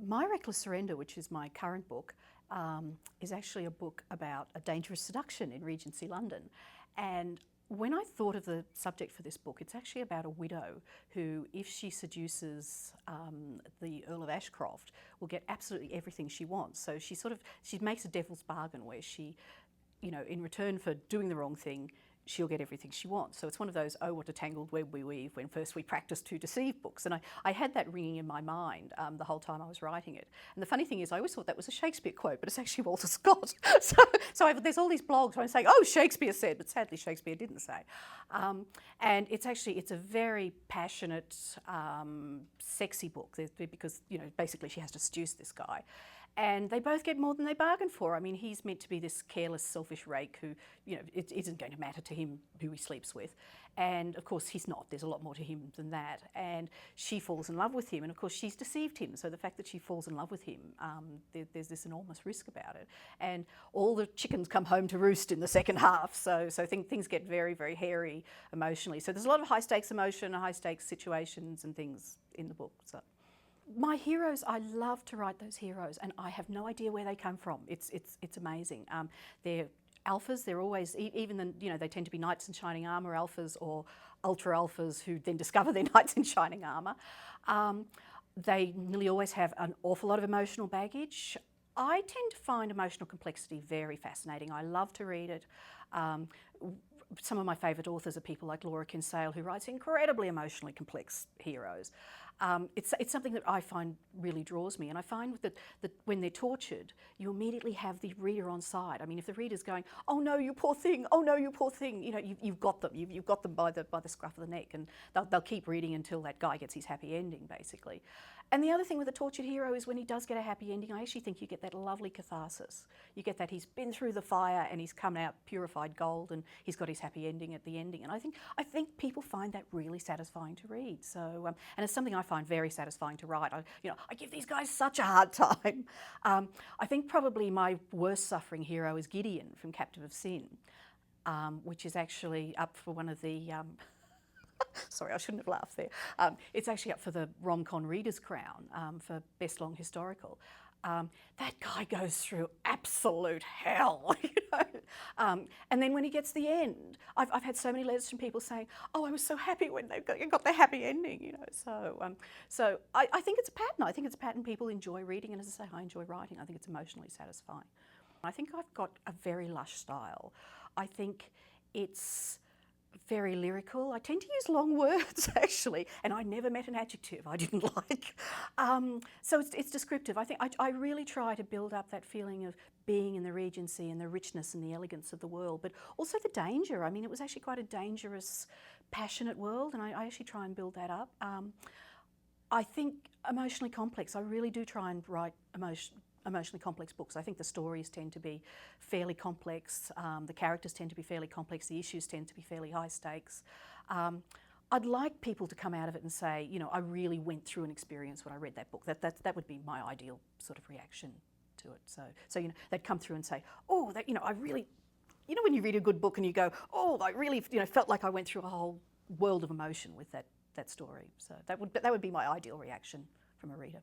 My Reckless Surrender, which is my current book, is actually a book about a dangerous seduction in Regency London. And when I thought of the subject for this book, it's actually about a widow who, if she seduces the Earl of Ashcroft, will get absolutely everything she wants. So she makes a devil's bargain where she, in return for doing the wrong thing, she'll get everything she wants. So it's one of those, oh, what a tangled web we weave when first we practice to deceive books. And I had that ringing in my mind the whole time I was writing it. And the funny thing is, I always thought that was a Shakespeare quote, but it's actually Walter Scott. There's all these blogs where I'm saying, oh, Shakespeare said, but sadly Shakespeare didn't say. And it's a very passionate, sexy book because, basically she has to seduce this guy. And they both get more than they bargained for. I mean, he's meant to be this careless, selfish rake who, it isn't going to matter to him who he sleeps with. And of course, he's not. There's a lot more to him than that. And she falls in love with him. And of course, she's deceived him. So the fact that she falls in love with him, there's this enormous risk about it. And all the chickens come home to roost in the second half. So things get very, very hairy emotionally. So there's a lot of high stakes emotion, high stakes situations and things in the book. So. My heroes, I love to write those heroes, and I have no idea where they come from. It's amazing. They're alphas. They're always, even they tend to be knights in shining armour alphas or ultra alphas who then discover they're knights in shining armour. They nearly always have an awful lot of emotional baggage. I tend to find emotional complexity very fascinating. I love to read it. Some of my favourite authors are people like Laura Kinsale, who writes incredibly emotionally complex heroes. It's something that I find really draws me, and I find that when they're tortured, you immediately have the reader on side. I mean, if the reader's going, "Oh no, you poor thing! Oh no, you poor thing!" You've got them. You've got them by the scruff of the neck, and they'll keep reading until that guy gets his happy ending, basically. And the other thing with a tortured hero is when he does get a happy ending, I actually think you get that lovely catharsis. You get that he's been through the fire and he's come out purified gold, and he's got his happy ending at the ending. And I think people find that really satisfying to read. So, and it's something I find very satisfying to write. I give these guys such a hard time. I think probably my worst suffering hero is Gideon from Captive of Sin, which is actually up for one of the. Sorry, I shouldn't have laughed there. It's actually up for the Rom-Con Reader's Crown for Best Long Historical. That guy goes through absolute hell, and then when he gets the end, I've had so many letters from people saying, "Oh, I was so happy when they got the happy ending," So I think it's a pattern. I think it's a pattern people enjoy reading, and as I say, I enjoy writing. I think it's emotionally satisfying. I think I've got a very lush style. I think it's very lyrical. I tend to use long words, actually, and I never met an adjective I didn't like. So it's descriptive. I think I really try to build up that feeling of being in the Regency and the richness and the elegance of the world, but also the danger. I mean, it was actually quite a dangerous, passionate world, and I actually try and build that up. I think emotionally complex. I really do try and write emotionally complex books. I think the stories tend to be fairly complex, the characters tend to be fairly complex, the issues tend to be fairly high stakes. I'd like people to come out of it and say, I really went through an experience when I read that book. That would be my ideal sort of reaction to it. So they'd come through and say, oh, I really, when you read a good book and you go, oh, I really, felt like I went through a whole world of emotion with that story. So that would be my ideal reaction from a reader.